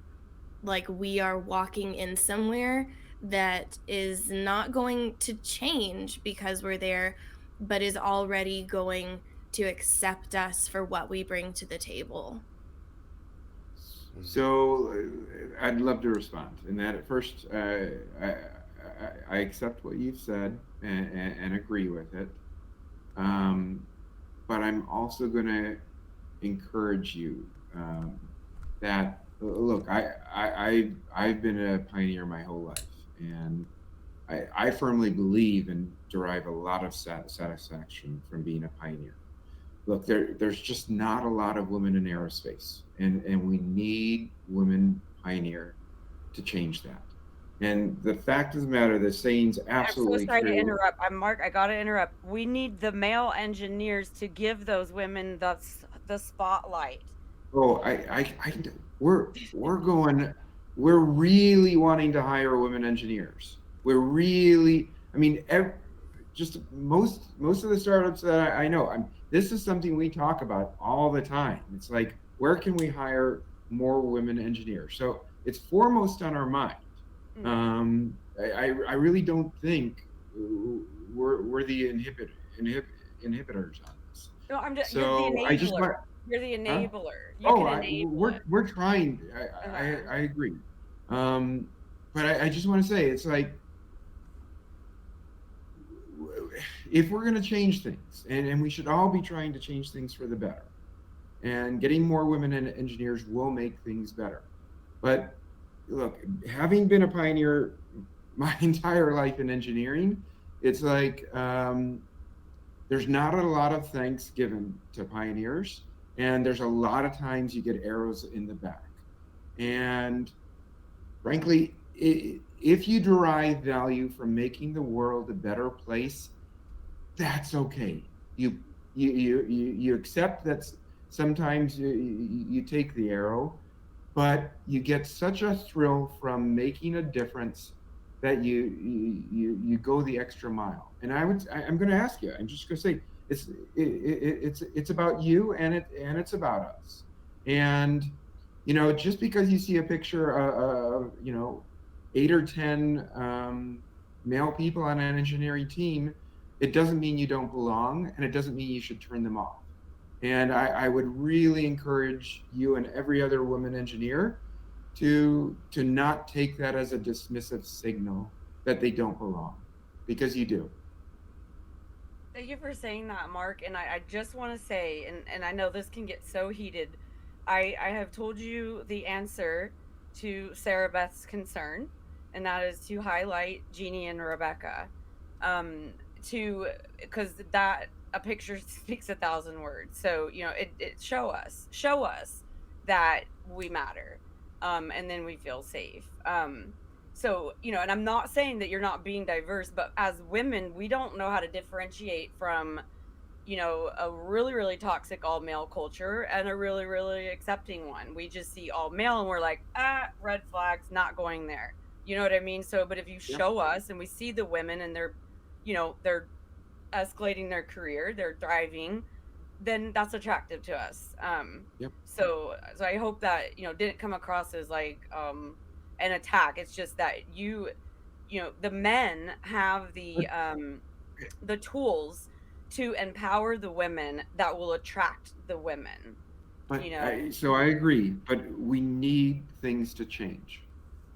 like we are walking in somewhere that is not going to change because we're there, but is already going to accept us for what we bring to the table. So I'd love to respond. And that at first, I accept what you've said and agree with it. But I'm also going to encourage you that, look, I've been a pioneer my whole life, and I firmly believe and derive a lot of satisfaction from being a pioneer. Look, there's just not a lot of women in aerospace, and we need women pioneer to change that. And the fact of the matter, the saying's absolutely true. I'm so sorry to interrupt. I'm Mark. I gotta interrupt. We need the male engineers to give those women the spotlight. Oh, we're really wanting to hire women engineers. We're really, I mean, just most of the startups that I know, this is something we talk about all the time. It's like, where can we hire more women engineers? So it's foremost on our mind. I really don't think we're the inhibitors on this. No, I'm just. So you're the enabler. You're the enabler. You can enable it. We're trying. I agree. But I just want to say, it's like, if we're going to change things, and we should all be trying to change things for the better, and getting more women engineers will make things better. But look, having been a pioneer my entire life in engineering, it's like there's not a lot of thanks given to pioneers, and there's a lot of times you get arrows in the back. And frankly, if you derive value from making the world a better place, that's okay. You accept that sometimes you take the arrow, but you get such a thrill from making a difference that you go the extra mile. And I'm going to ask you. I'm just going to say it's about you, and it's about us. And just because you see a picture of 8 or 10 male people on an engineering team, it doesn't mean you don't belong, and it doesn't mean you should turn them off. And I would really encourage you and every other woman engineer to not take that as a dismissive signal that they don't belong, because you do. Thank you for saying that, Mark. And I just want to say, and I know this can get so heated, I have told you the answer to Sarah Beth's concern, and that is to highlight Jeannie and Rebecca. because that a picture speaks 1,000 words. So, it show us that we matter, and then we feel safe. So, and I'm not saying that you're not being diverse, but as women, we don't know how to differentiate from, a really, really toxic all male culture and a really, really accepting one. We just see all male and we're like, red flags, not going there. You know what I mean? So, but if you Yep. show us and we see the women and they're escalating their career, they're thriving, then that's attractive to us. Yep. So I hope that, didn't come across as like, an attack. It's just that the men have the tools to empower the women that will attract the women. But You so I agree, but we need things to change.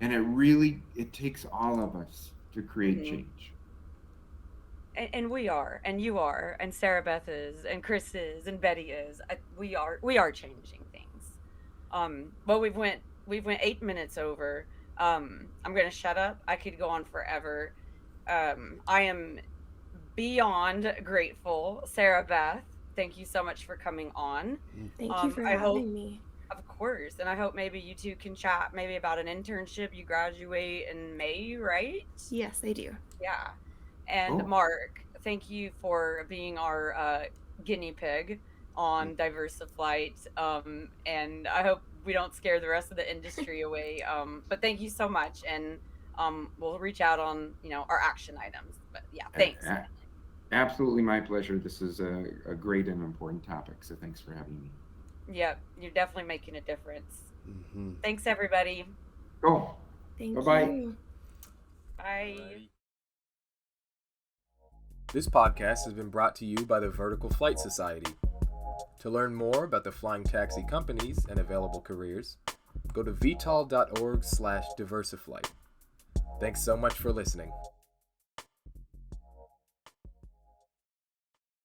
And it takes all of us to create Mhm. change. And we are, and you are, and Sarah Beth is, and Chris is, and Betty is. We are changing things. Well, we've went 8 minutes over. I'm gonna shut up. I could go on forever. I am beyond grateful, Sarah Beth. Thank you so much for coming on. Thank you for I hope, having me. of course, and I hope maybe you two can chat maybe about an internship. You graduate in May, right? Yes, I do. Yeah. And Oh. Mark, thank you for being our guinea pig on DiversiFlite. And I hope we don't scare the rest of the industry away. But thank you so much, and we'll reach out on our action items. But yeah, thanks. Absolutely my pleasure. This is a great and important topic, so thanks for having me. Yep, you're definitely making a difference. Mm-hmm. Thanks, everybody. Cool. Thank Bye-bye. you. Bye. This podcast has been brought to you by the Vertical Flight Society. To learn more about the flying taxi companies and available careers, go to vtol.org/DiversiFlite. Thanks so much for listening.